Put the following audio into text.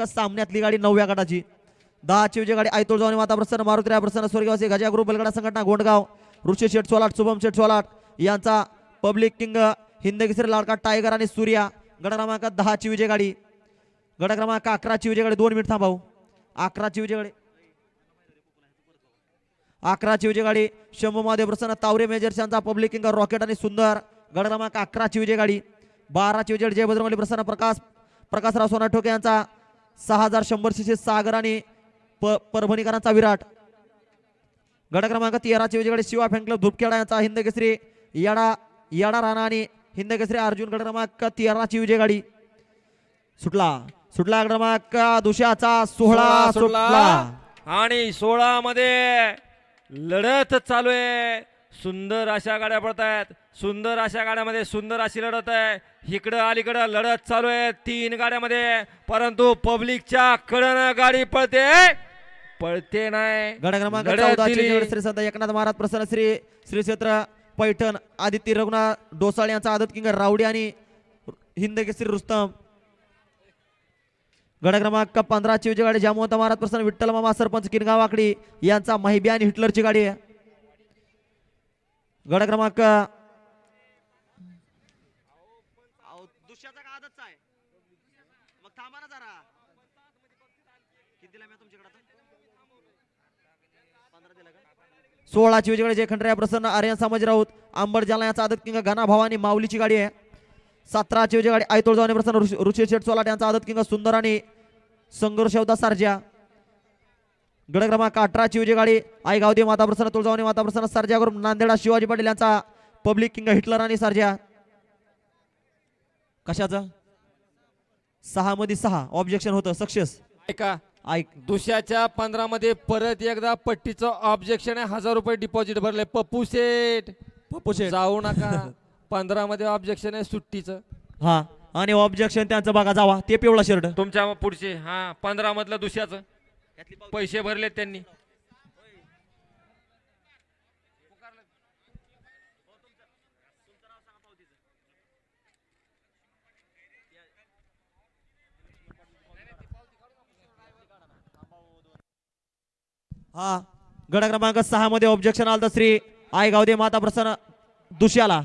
सामन्यातली गाडी 9व्या गटाची 10ची विजय गाडी आयतोळ जाऊन माता प्रसन्न मारुती प्रसन्न स्वर्गवासी गजा ग्रुप बलगडा संघटना गोंडगाव ऋषी शेठ सोलाट शुभम शेठ सोलाट यांचा पब्लिक किंग हिंद केसरी लाडका टायगर आणि सूर्या गट क्रमांक 10ची विजय गाडी गट क्रमांक 11ची विजय गाडी 2 मिनिट थांबाऊ 11ची विजय गाडी 11ची विजय गाडी शंभू महादेव प्रसन्न तावरे मेजर्स यांचा पब्लिक किंग रॉकेट आणि सुंदर गट क्रमांक 11ची विजय गाडी 12ची विजय जय बजरंगबली प्रसन्न प्रकाशराव सोना ठोके यांचा 6100 सीसी सागर आणि परभणीकरांचा विराट गट क्रमांक 13ची विजय गाडी शिवा फॅन क्लब धुपखेडा यांचा हिंद केसरी याडा राणा आणि हिंद केसरी अर्जुन गट क्रमांक 13ची विजय गाडी सुटला गट क्रमांक दुसऱ्याचा 16 सुटला आणि 16 मध्ये लढत चालू आहे. सुंदर अशा गाड्या पडत आहेत. सुंदर अशा गाड्यामध्ये सुंदर अशी लढत आहे. इकडं अलीकडं लढत चालू आहे 3 गाड्यामध्ये परंतु पब्लिकच्या कडनं गाडी पळते नाही. गट क्रमांक 14 श्री संत एकनाथ महाराज प्रसन्न श्री क्षेत्र पैठण आदित्य रघुनाथ डोसाळे यांचा आदत किंग रावडी आणि हिंद केसरी रुस्तम गट क्रमांक 15ची विजय गाडी जामवंत महाराज प्रसन्न विठ्ठल मामा सरपंच किनगाव वाकडी यांचा महिबी आणि हिटलरची गाडी आहे. गट क्रमांक दुसऱ्याचा का आदतचा आहे मग थांबा ना जरा किती दिला मी तुमच्याकडे 15 दिला का 16ची विजय गाडी जयखंडराय प्रसन्न आर्यन समाज राऊत आंबड जालना यांचा आदत किंग घना भावानी माऊलीची गाडी आहे. 17ची विजय गाडी आयतोळ जाऊन प्रसन्न ऋषी शेठ सोलाट यांचा आदत किंग सुंदर आणि संघर्ष होता सारजा गट क्रमांक 18ची विजय गाडी आई गावदे माता प्रसन्न तुळजावणी माता प्रसन्न सारजा ग्रुप नांदेडा शिवाजी पाटील यांचा पब्लिक किंग हिटलर आणि सारजा कशाचा 6 मध्ये 6 ऑब्जेक्शन होतं सक्सेस ऐका ऐक दुसऱ्याच्या 15 मध्ये परत एकदा पट्टीचं ऑब्जेक्शन आहे 1000 रुपये डिपॉझिट भरले पप्पू शेठ जाऊ नका 15 मध्ये ऑब्जेक्शन आहे सुट्टीचं हा आणि ऑब्जेक्शन त्यांचं बघा जावा ते पिवळा शर्ट तुमच्या पुढचे 15 मधलं दुसऱ्याचं पैसे भरलेत त्यांनी. हा गट क्रमांक 6 मध्ये ऑब्जेक्शन आलं तर श्री आई गावदे माता प्रसन्न दुसऱ्याला